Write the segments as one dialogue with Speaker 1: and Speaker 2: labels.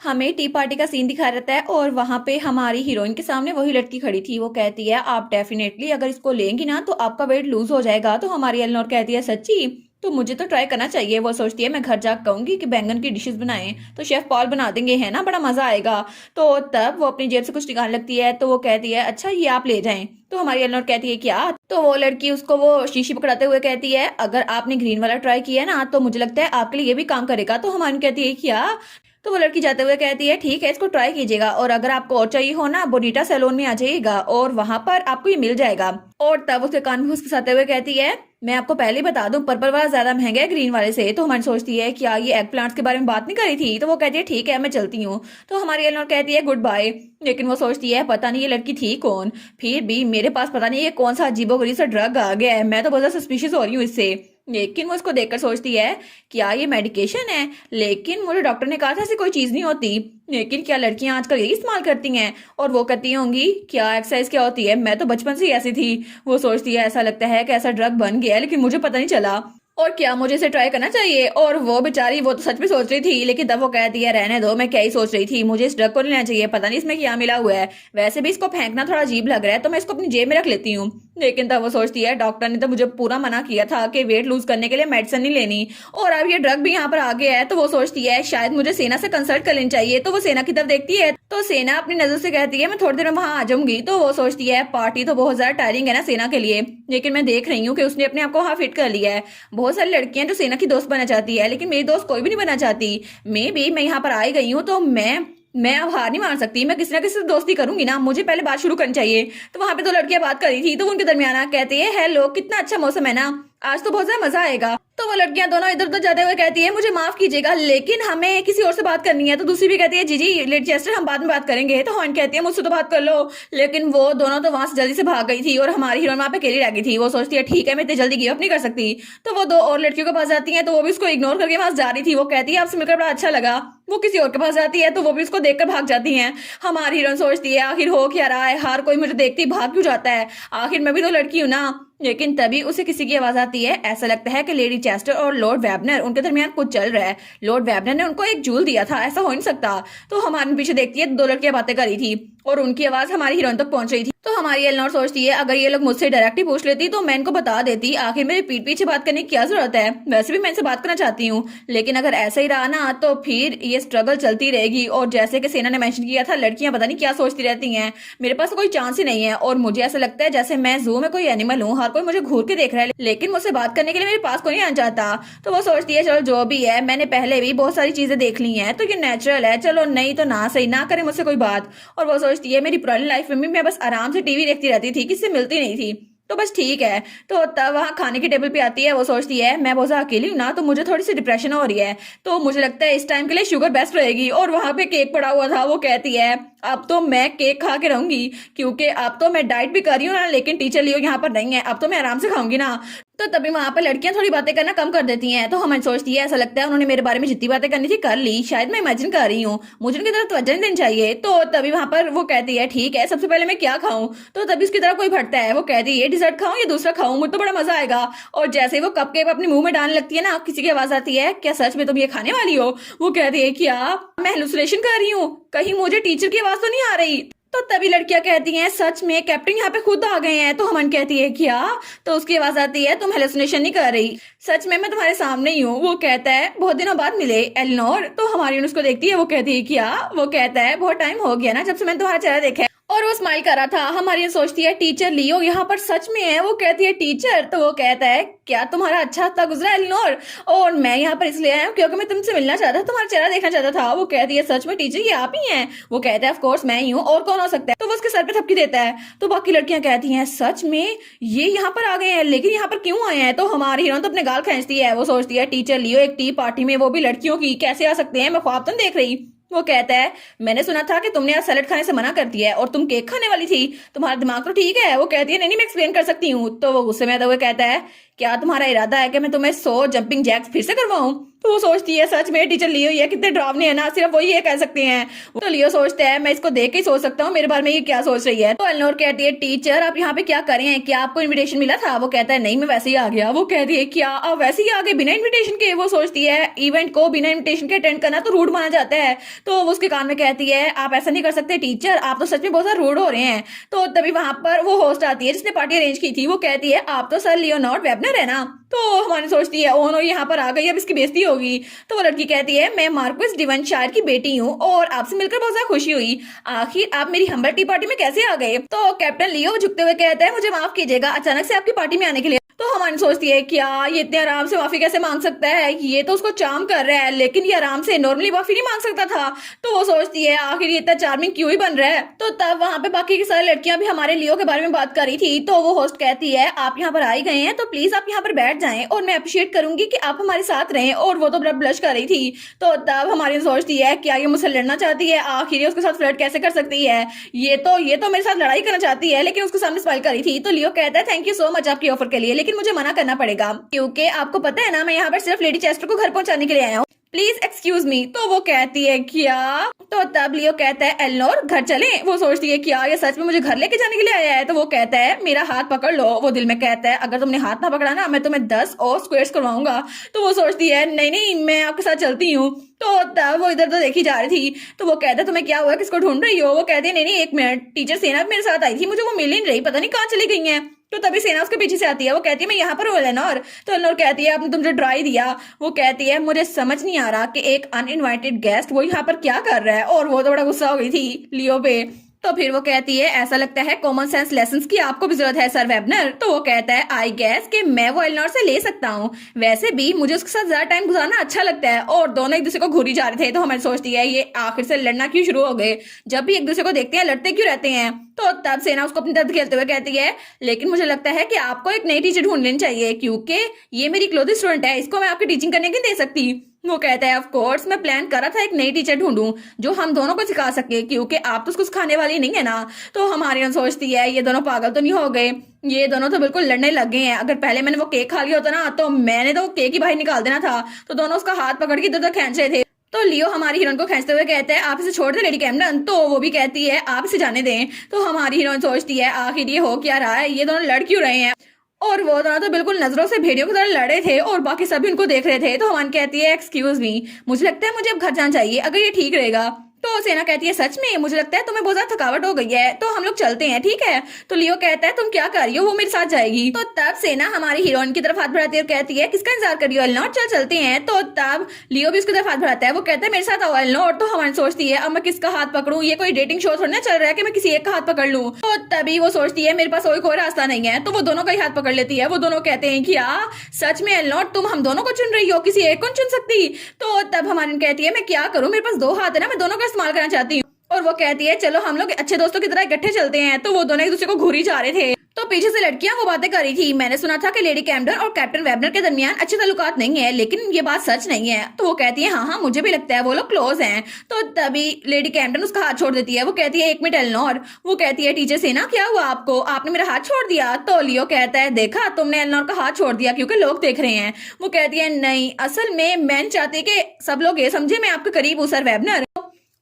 Speaker 1: हमें T party का scene दिखा रहता है और वहां पे हमारी हीरोइन के सामने वही लड़की खड़ी थी। वो कहती है आप डेफिनेटली अगर इसको लेंगी ना तो आपका वेट लूज हो जाएगा। तो हमारी एलनोर कहती है सच्ची, तो मुझे तो ट्राई करना चाहिए। वो सोचती है मैं घर जाकर कहूंगी कि बैंगन की डिशेस बनाएं तो शेफ पॉल बना देंगे, है ना, बड़ा मजा आएगा। तो तब वो अपनी जेब से कुछ निकालने लगती है तो वो कहती है अच्छा ये आप ले जाएं। तो हमारी एलनोर कहती है क्या? तो वो लड़की उसको वो शीशी पकड़ाते हुए कहती है अगर आपने ग्रीन वाला ट्राई किया ना तो मुझे लगता है आपके लिए ये भी काम करेगा। तो हमारी कहती है क्या? तो वो लड़की जाते हुए कहती है ठीक है इसको ट्राई कीजिएगा और अगर आपको और चाहिए हो ना बोनीटा सैलून में आ जाइएगा और वहां पर आपको ये मिल जाएगा। और तब उसके कान में फुसफुसाते हुए कहती है मैं आपको पहले ही बता दूं पर्पल वाला ज्यादा महंगा है ग्रीन वाले से। तो हमारी सोचती है क्या ये एग प्लांट्स के बारे में बात नहीं करी थी? तो वो कहती है ठीक है मैं चलती हूँ। तो हमारी एलनोर कहती है गुड बाय। लेकिन वो सोचती है पता नहीं ये लड़की थी कौन, फिर भी मेरे पास पता नहीं ये कौन सा अजीबोगरीब सा ड्रग आ गया है, मैं तो बहुत सस्पिशियस हो रही हूँ इससे। लेकिन वो इसको देखकर सोचती है क्या ये मेडिकेशन है? लेकिन मुझे डॉक्टर ने कहा था ऐसी कोई चीज नहीं होती। लेकिन क्या लड़कियां आजकल यही इस्तेमाल करती हैं? और वो कहती होंगी क्या एक्सरसाइज क्या होती है, मैं तो बचपन से ही ऐसी थी। वो सोचती है ऐसा लगता है कि ऐसा ड्रग बन गया है लेकिन मुझे पता नहीं चला और क्या मुझे इसे ट्राई करना चाहिए। और वो बेचारी वो तो सच में सोच रही थी लेकिन तब वो कहती है रहने दो, मैं क्या ही सोच रही थी, मुझे इस ड्रग को नहीं लेना चाहिए, पता नहीं इसमें क्या मिला हुआ है, वैसे भी इसको फेंकना थोड़ा अजीब लग रहा है तो मैं इसको अपनी जेब में रख लेती हूँ। लेकिन तब वो सोचती है डॉक्टर ने तो मुझे पूरा मना किया था कि वेट लूज करने के लिए मेडिसिन नहीं लेनी और अब ये ड्रग भी यहाँ पर आ गया है। तो वो सोचती है शायद मुझे सेना से कंसल्ट कर लेनी चाहिए। तो वो सेना की तरफ देखती है तो सेना अपनी नजर से कहती है मैं थोड़ी देर में वहां आ जाऊंगी। तो वो सोचती है पार्टी तो बहुत ज्यादा टायरिंग है ना सेना के लिए, लेकिन मैं देख रही हूँ कि उसने अपने आप को वहां फिट कर लिया है। बहुत सारी लड़कियां जो सेना की दोस्त बनना चाहती है लेकिन मेरी दोस्त कोई भी नहीं बनना चाहती। मैं यहाँ पर आई गई हूँ तो मैं अब हार नहीं मान सकती, मैं किसी ना किसी से दोस्ती करूंगी ना, मुझे पहले बात शुरू करनी चाहिए। तो वहां पे दो लड़कियां बात कर रही थी तो उनके दरमियान कहती है हेलो कितना अच्छा मौसम है ना, आज तो बहुत ज्यादा मजा आएगा। तो वो लड़कियां दोनों इधर उधर जाते हुए कहती है मुझे माफ कीजिएगा लेकिन हमें किसी और से बात करनी है। तो दूसरी भी कहती है जी जी लेडी चेस्टर हम बाद में बात करेंगे। तो हॉर्न कहती है मुझसे तो बात कर लो। लेकिन वो दोनों तो वहां से जल्दी से भाग गई थी और हमारी हीरोइन वहां पे अकेली रह गई थी। वो सोचती है ठीक है मैं इतनी जल्दी गिव अप नहीं कर सकती। तो वो दो और लड़कियों के पास जाती है तो वो भी उसको इग्नोर करके वहां जा रही थी। वो कहती है आपसे मिलकर बड़ा अच्छा लगा। वो किसी और के पास जाती है तो वो भी उसको देखकर भाग जाती हैं। हमारी हीरोइन सोचती है आखिर हो क्या रहा है, हर कोई मुझे देखते ही भाग क्यों जाता है, आखिर मैं भी तो लड़की हूं ना। लेकिन तभी उसे किसी की आवाज आती है, ऐसा लगता है कि लेडी चेस्टर और लॉर्ड वेबनर उनके दरमियान कुछ चल रहा है। लॉर्ड वेबनर ने उनको एक जूल दिया था, ऐसा हो नहीं सकता। तो हमारे पीछे देखती है दो लड़कियां बातें कर रही थी और उनकी आवाज हमारी हीरोइन तक पहुंच रही थी। तो हमारी एलनोर सोचती है अगर ये लोग मुझसे डायरेक्टली पूछ लेती तो मैं इनको बता देती, आखिर मेरे पीठ पीछे बात करने की क्या जरूरत है, वैसे भी मैं इनसे बात करना चाहती हूँ। लेकिन अगर ऐसा ही रहा ना तो फिर ये स्ट्रगल चलती रहेगी और जैसे कि सेना ने मेंशन किया था लड़कियां पता नहीं क्या सोचती रहती हैं, मेरे पास कोई चांस ही नहीं है। और मुझे ऐसा लगता है जैसे मैं जू में कोई एनिमल हूँ, हर कोई मुझे घूर के देख रहा है लेकिन मुझसे बात करने के लिए मेरे पास कोई नहीं आना चाहता। तो वो सोचती है चलो जो भी है, मैंने पहले भी बहुत सारी चीजें देख ली हैं तो ये नेचुरल है, चलो नहीं तो ना सही ना करे मुझसे कोई बात। और वो सोचती है मेरी पुरानी लाइफ में भी मैं बस आराम से टीवी देखती रहती थी, किससे मिलती नहीं थी, तो बस ठीक है। तो तब वहाँ खाने की टेबल पे आती है। वो सोचती है मैं बहुत ज्यादा अकेली हूँ ना तो मुझे थोड़ी सी डिप्रेशन हो रही है, तो मुझे लगता है इस टाइम के लिए शुगर बेस्ट रहेगी। और वहां पे केक पड़ा हुआ था। वो कहती है अब तो मैं केक खा के रहूंगी क्योंकि अब तो मैं डाइट भी कर रही हूँ ना, लेकिन टीचर लियो यहाँ पर नहीं है, अब तो मैं आराम से खाऊंगी ना। तो तभी वहां पर लड़कियां थोड़ी बातें करना कम कर देती हैं। तो हमें सोचती है ऐसा लगता है उन्होंने मेरे बारे में जितनी बातें करनी थी कर ली, शायद मैं इमेजिन कर रही हूँ, मुझे उनकी तरफ तवज्जो नहीं देनी चाहिए। तो तभी वहां पर वो कहती है ठीक है सबसे पहले मैं क्या खाऊं। तो तभी उसकी तरफ कोई भटता है। वो कहती है ये डिजर्ट खाऊं या दूसरा खाऊं, मुझे तो बड़ा मजा आएगा। और जैसे ही वो कपकेक अपने मुंह में डालने लगती है ना, किसी की आवाज आती है क्या सच में तुम ये खाने वाली हो? वो कहती है क्या मैं हेलुसिनेशन कर रही हूँ, कहीं मुझे टीचर की आवाज तो नहीं आ रही? तो तभी लड़कियां कहती हैं सच में कैप्टन यहाँ पे खुद आ गए हैं। तो हमन कहती है क्या? तो उसकी आवाज आती है तुम हेलुसिनेशन नहीं कर रही, सच में मैं तुम्हारे सामने ही हूँ। वो कहता है बहुत दिनों बाद मिले एलिनोर। तो हमारी उसको देखती है। वो कहती है क्या? वो कहता है बहुत टाइम हो गया ना जब से मैंने तुम्हारा चेहरा देखा है। और वो स्माइल कर रहा था। हमारी सोचती है टीचर लियो यहाँ पर सच में है। वो कहती है टीचर। तो वो कहता है क्या तुम्हारा अच्छा हफ्ता गुजरा एलिनोर? और मैं यहाँ पर इसलिए आया हूँ क्योंकि मैं तुमसे मिलना चाहता था, तुम्हारा चेहरा देखना चाहता था। वो कहती है सच में टीचर ये आप ही हैं? वो कहता है ऑफ कोर्स मैं ही हूँ, और कौन हो सकता है? तो वो उसके सर पे थपकी देता है। तो बाकी लड़कियां कहती हैं सच में ये यहाँ पर आ गए हैं, लेकिन यहाँ पर क्यों आए हैं? तो हमारी हीरोइन तो अपने गाल खींचती है। वो सोचती है टीचर लियो एक टी पार्टी में, वो भी लड़कियों की, कैसे आ सकते हैं, मैं ख्वाब तो नहीं देख रही। वो कहता है मैंने सुना था कि तुमने आज सैलेड खाने से मना कर दिया है और तुम केक खाने वाली थी, तुम्हारा दिमाग तो ठीक है? वो कहती है नहीं नहीं मैं एक्सप्लेन कर सकती हूँ। तो वो गुस्से में आता हुआ कहता है क्या तुम्हारा इरादा है कि मैं तुम्हें 100 जंपिंग जैक्स फिर से करवाऊं? तो वो सोचती है सच में टीचर लियो ये कितने डरावने हैं ना, सिर्फ वही ये कह सकते हैं। तो लियो सोचता है मैं इसको देख के ही सोच सकता हूँ मेरे बारे में ये क्या सोच रही है। तो एलनोर कहती है टीचर आप यहाँ पे क्या कर रहे हैं, क्या आपको इन्विटेशन मिला था? वो कहता है नहीं मैं वैसे ही आ गया। वो कहती है क्या आप वैसे ही आ गए बिना इन्विटेशन के? वो सोचती है इवेंट को बिना इन्विटेशन के अटेंड करना तो रूड माना जाता है। तो वो उसके कान में कहती है आप ऐसा नहीं कर सकते टीचर, आप तो सच में बहुत ज्यादा रूड हो रहे हैं। तो तभी वहां पर वो होस्ट आती है जिसने पार्टी अरेंज की थी। वो कहती है आप तो सर लियोनार्ड वेबनर है ना? तो हमारी सोचती है ओ नो यहाँ पर आ गई, अब इसकी बेइज्जती होगी। तो वो लड़की कहती है मैं मार्क्विस डिवनशायर की बेटी हूँ और आपसे मिलकर बहुत ज्यादा खुशी हुई। आखिर आप मेरी हम्बल टी पार्टी में कैसे आ गए? तो कैप्टन लियो झुकते हुए कहता है मुझे माफ कीजिएगा अचानक से आपकी पार्टी में आने के लिए। तो हमारी सोचती है क्या ये इतने आराम से माफी कैसे मांग सकता है, ये तो उसको चार्म कर रहा है, लेकिन ये आराम से नॉर्मली माफी नहीं मांग सकता था। तो वो सोचती है आखिर ये इतना चार्मिंग क्यों ही बन रहा है। तो तब वहां पे बाकी की सारी लड़कियां भी हमारे लियो के बारे में बात कर रही थी। तो वो होस्ट कहती है आप यहाँ पर आ ही गए हैं तो प्लीज आप यहाँ पर बैठ जाएं और मैं अप्रिशिएट करूंगी कि आप हमारे साथ रहें। और वो तो बड़ा ब्लश कर रही थी। तो तब हमारी सोचती है क्या ये मुझसे लड़ना चाहती है, आखिर ये उसके साथ फ्लर्ट कैसे कर सकती है, ये तो मेरे साथ लड़ाई करना चाहती है, लेकिन उसके सामने स्माइल कर रही थी। तो लियो कहता है थैंक यू सो मच आपकी ऑफर के लिए, लेकिन मुझे मना करना पड़ेगा क्योंकि आपको पता है ना मैं यहाँ पर सिर्फ लेडी चेस्टर को घर पहुंचाने के लिए आया हूँ, प्लीज एक्सक्यूज मी। तो वो कहती है क्या? तो तब लियो कहता है एलनोर घर चले? वो सोचती है क्या ये सच में मुझे घर लेके जाने के लिए आया है? तो वो कहता है मेरा हाथ पकड़ लो। वो दिल में कहता है अगर तुमने हाथ ना पकड़ा ना मैं तुम्हें 10 और स्क्वेयर्स करवाऊंगा। तो वो सोचती है नहीं नहीं मैं आपके साथ चलती हूँ। तो तब वो इधर तो देखी जा रही थी। तो वो कहता है तुम्हें क्या हुआ, किसको ढूंढ रही हो? वो कहती है नहीं नहीं एक मिनट, टीचर सेना मेरे साथ आई थी, मुझे वो मिल ही नहीं रही, पता नहीं कहाँ चली गई है। तो तभी सेना उसके पीछे से आती है। वो कहती है मैं यहाँ पर हूँ एलेनोर। तो एलेनोर कहती है आपने तुझे ड्राई दिया। वो कहती है मुझे समझ नहीं आ रहा कि एक अनइनवाइटेड गेस्ट वो यहाँ पर क्या कर रहा है। और वो तो बड़ा गुस्सा हो गई थी लियो पे। तो फिर वो कहती है ऐसा लगता है कॉमन सेंस लेसन्स की आपको भी जरूरत है सर वेबनर। तो वो कहता है आई गेस कि मैं वो एलेनोर से ले सकता हूँ, वैसे भी मुझे उसके साथ ज्यादा टाइम गुजारना अच्छा लगता है। और दोनों एक दूसरे को घूरी जा रहे थे। तो हमारी सोचती है ये आखिर से लड़ना क्यों शुरू हो गए, जब भी एक दूसरे को देखते हैं लड़ते क्यों रहते हैं। तो तब सेना उसको अपनी तरफ खेलते हुए कहती है लेकिन मुझे लगता है कि आपको एक नई टीचर ढूंढ लेनी चाहिए क्योंकि ये मेरी क्लोज स्टूडेंट है, इसको मैं आपकी टीचिंग करने की दे सकती। वो कहता है ऑफ कोर्स मैं प्लान कर रहा था एक नई टीचर ढूंढूं जो हम दोनों को सिखा सके क्योंकि आप तो उसको सिखाने वाली नहीं है ना। तो हमारी सोचती है ये दोनों पागल तो नहीं हो गए, ये दोनों तो बिल्कुल लड़ने लग गए हैं। अगर पहले मैंने वो केक खा लिया होता ना तो मैंने तो वो केक ही बाहर निकाल देना था। तो दोनों उसका हाथ पकड़ के इधर उधर खींच रहे थे। तो लियो हमारी हीरोइन को खींचते हुए कहता है आप इसे छोड़ दे लेडी कैमरन। तो वो भी कहती है आप इसे जाने दें। तो हमारी हीरोइन सोचती है आखिर ये हो क्या रहा है, ये दोनों लड़ क्यों रहे हैं। और वो दोनों तो बिल्कुल नजरों से भेड़ियों की तरह लड़े थे और बाकी सभी उनको देख रहे थे। तो हमान कहती है एक्सक्यूज मी मुझे लगता है मुझे अब घर जाना चाहिए, अगर ये ठीक रहेगा। तो सेना कहती है सच में मुझे लगता है तुम्हें बहुत ज्यादा थकावट हो गई है तो हम लोग चलते हैं ठीक है। तो लियो कहता है तुम क्या कर रही हो, वो मेरे साथ जाएगी। तो तब सेना हमारी हीरोइन की तरफ हाथ बढ़ाती है और कहती है किसका इंतजार कर रही हो एलेनोर, चल चलते हैं। तो तब लियो भी उसकी तरफ हाथ बढ़ाता है। वो कहता है मेरे साथ आओ एलेनोर। तो हमारी सोचती है अब मैं किसका हाथ पकड़ूं, ये कोई डेटिंग शो थोड़ी ना चल रहा है कि मैं किसी एक का हाथ पकड़ लूं। तो तभी वो सोचती है मेरे पास कोई रास्ता नहीं है। तो वो दोनों का ही हाथ पकड़ लेती है। वो दोनों कहते हैं क्या सच में एलेनोर तुम हम दोनों को चुन रही हो, किसी एक को चुन सकती। तो तब हमारी कहती है मैं क्या करूं, मेरे पास 2 हाथ है ना, मैं दोनों का इस्तेमाल करना चाहती हूँ। और वो कहती है चलो हम लोग अच्छे दोस्तों की तरह इकट्ठे चलते हैं। तो वो दोनों एक दूसरे को घूरी जा रहे थे। तो पीछे से लड़कियां वो बातें कर रही थी मैंने सुना था कि लेडी कैमडन और कैप्टन वेबनर के दरमियान अच्छे ताल्लुकात नहीं है, लेकिन ये बात सच नहीं है। तो वो कहती है हाँ मुझे भी लगता है वो लोग क्लोज हैं। तो तभी लेडी कैमडन उसका हाथ छोड़ देती है। वो कहती है एक मिनट एलेनोर। वो कहती है टीचर सेना क्या हुआ आपको, आपने मेरा हाथ छोड़ दिया। तो लियो कहता है देखा तुमने एलेनोर का हाथ छोड़ दिया क्योंकि लोग देख रहे हैं। वो कहती है नहीं असल में मैं चाहती कि सब लोग ये समझे मैं आपके करीब हूँ सर वेबनर।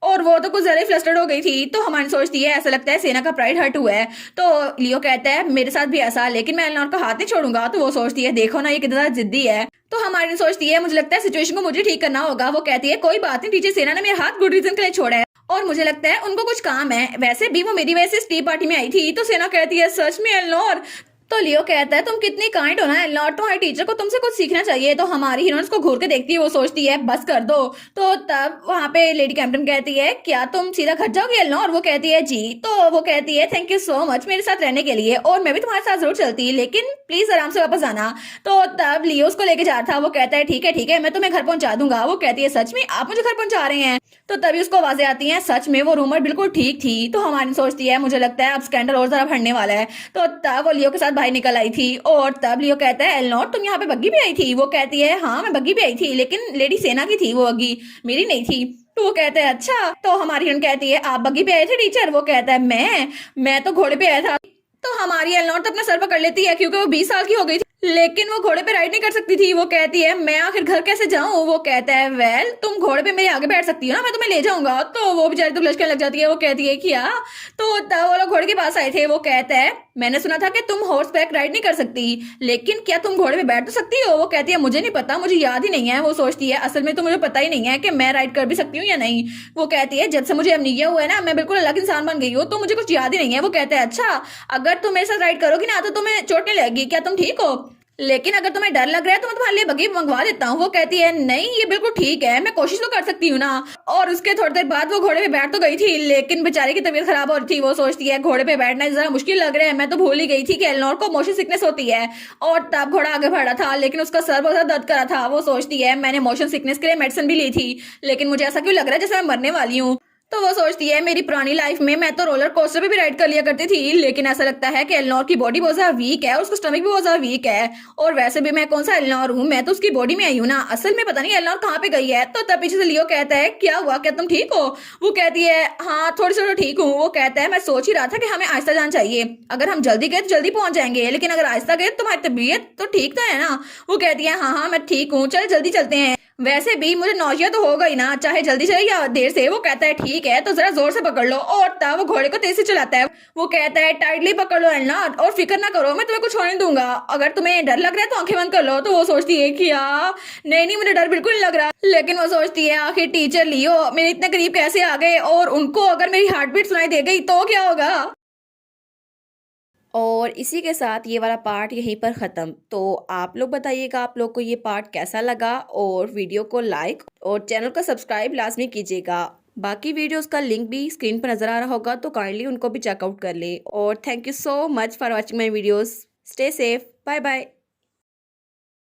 Speaker 1: और वो तो कुछ ज्यादा फ्लस्टर्ड हो गई थी। तो हमारी सोचती है ऐसा लगता है सेना का प्राइड हर्ट हुआ है। तो लियो कहता है मेरे साथ भी ऐसा, लेकिन मैं एलेनोर का हाथ नहीं छोड़ूंगा। तो वो सोचती है देखो ना ये कितना ज्यादा जिद्दी है। तो हमारी सोचती है मुझे लगता है सिचुएशन को मुझे ठीक करना होगा। वो कहती है कोई बात नहीं टीचर सेना ने मेरा हाथ गुड रीजन के लिए छोड़ा है और मुझे लगता है उनको कुछ काम है, वैसे भी वो मेरी वजह से टी पार्टी में आई थी। तो सेना कहती है सच में एलेनोर। तो लियो कहता है तुम कितनी काइंड हो ना एलेनोर, तुम्हारे टीचर को तुमसे कुछ सीखना चाहिए। तो हमारी हीरोइन को घूर के देखती है। वो सोचती है बस कर दो। तो तब वहां पे लेडी कैप्टन कहती है क्या तुम सीधा घर जाओगी एलेनोर। वो कहती है जी। तो वो कहती है थैंक यू सो मच मेरे साथ रहने के लिए और मैं भी तुम्हारे साथ जरूर चलती, लेकिन प्लीज आराम से वापस आना। तो तब लियो उसको लेके जा रहा था। वो कहता है ठीक है मैं तुम्हें घर पहुंचा दूंगा। वो कहती है सच में आप मुझे घर पहुंचा रहे हैं। तो तभी उसको आवाजें आती हैं सच में वो रूमर बिल्कुल ठीक थी। तो हमारी सोचती है मुझे लगता है अब स्कैंडल और ज्यादा बढ़ने वाला है। तो तब वो लियो के साथ बाहर निकल आई थी और तब लियो कहता है एलेनोर तुम यहाँ पे बग्गी भी आई थी। वो कहती है हाँ मैं बग्गी भी आई थी, लेकिन लेडी सेना की थी वो बग्गी, मेरी नहीं थी। तो वो कहते हैं अच्छा। तो हमारी हीरोइन कहती है आप बग्गी पे आए थे टीचर। वो कहता है मैं तो घोड़े पे आया था। तो हमारी एलेनोर तो अपना सर पकड़ लेती है क्योंकि वो 20 साल की हो गई थी लेकिन वो घोड़े पे राइड नहीं कर सकती थी। वो कहती है मैं आखिर घर कैसे जाऊं। वो कहता है वेल तुम घोड़े पे मेरे आगे बैठ सकती हो ना, मैं तुम्हें ले जाऊंगा। तो वो बेचारी तो लश्कर लग जाती है। वो कहती है क्या। तो तब वो लोग घोड़े के पास आए थे। वो कहता है मैंने सुना था कि तुम हॉर्स बैक राइड नहीं कर सकती, लेकिन क्या तुम घोड़े पे बैठ तो सकती हो। वो कहती है मुझे नहीं पता, मुझे याद ही नहीं है। वो सोचती है असल में तो मुझे पता ही नहीं है कि मैं राइड कर भी सकती हूँ या नहीं। वो कहती है जब से मुझे अमनीया हुआ है ना, मैं बिल्कुल अलग इंसान बन गई हूँ, तो मुझे कुछ याद ही नहीं है। वो कहता है अच्छा, अगर तुम मेरे साथ राइड करोगी ना तो तुम्हें चोट नहीं लगेगी, क्या तुम ठीक हो। लेकिन अगर तुम्हें डर लग रहा है तो मैं तुम्हारे लिए बग्गी मंगवा देता हूँ। वो कहती है नहीं ये बिल्कुल ठीक है, मैं कोशिश तो कर सकती हूँ ना। और उसके थोड़ी देर बाद वो घोड़े पे बैठ तो गई थी, लेकिन बेचारे की तबीयत खराब हो रही थी। वो सोचती है घोड़े पे बैठना जरा मुश्किल लग रहा है, मैं तो भूल ही गई थी कि एलनोर को मोशन सिकनेस होती है। और तब घोड़ा आगे बढ़ा था, लेकिन उसका सर बहुत ज्यादा दर्द कर रहा था। वो सोचती है मैंने मोशन सिकनेस के लिए मेडिसिन भी ली थी, लेकिन मुझे ऐसा क्यों लग रहा है जैसे मैं मरने वाली हूँ। तो वो सोचती है मेरी पुरानी लाइफ में मैं तो रोलर कोस्टर पे भी राइड कर लिया करती थी, लेकिन ऐसा लगता है कि एलनोर की बॉडी बहुत ज्यादा वीक है और उसका स्टमक भी बहुत ज्यादा वीक है। और वैसे भी मैं कौन सा एलनोर हूँ, मैं तो उसकी बॉडी में आई हूँ ना, असल में पता नहीं एलनोर कहाँ पे गई है। तो तब पीछे से लियो कहता है क्या हुआ, क्या तुम ठीक हो। वो कहती है हाँ थोड़ी सी तो ठीक हूँ। वो कहता है मैं सोच ही रहा था कि हमें आहिस्ता जाना चाहिए, अगर हम जल्दी गए तो जल्दी पहुंच जाएंगे, लेकिन अगर आहिस्ता गए तो तुम्हारी तबीयत तो ठीक तो है ना। वो कहती है हाँ हाँ मैं ठीक हूँ, चल जल्दी चलते हैं, वैसे भी मुझे नौशिया तो हो गई ना, चाहे जल्दी से या देर से। वो कहता है ठीक है तो जरा जोर से पकड़ लो। और तब वो घोड़े को तेज से चलाता है। वो कहता है टाइटली पकड़ लो एलना, और फिक्र ना करो मैं तुम्हें कुछ होने नहीं दूंगा, अगर तुम्हें डर लग रहा है तो आंखें बंद कर लो। तो वो सोचती है कि नहीं नहीं मुझे डर बिल्कुल नहीं लग रहा, लेकिन वो सोचती है आखिर टीचर लियो मेरे इतने करीब कैसे आ गए, और उनको अगर मेरी हार्ट बीट सुनाई दे गई तो क्या होगा। और इसी के साथ ये वाला पार्ट यहीं पर ख़त्म। तो आप लोग बताइएगा आप लोग को ये पार्ट कैसा लगा, और वीडियो को लाइक और चैनल को सब्सक्राइब लाजमी कीजिएगा। बाकी वीडियोस का लिंक भी स्क्रीन पर नज़र आ रहा होगा, तो काइंडली उनको भी चेकआउट कर ले। और thank you so much for watching my videos. Stay safe, bye bye.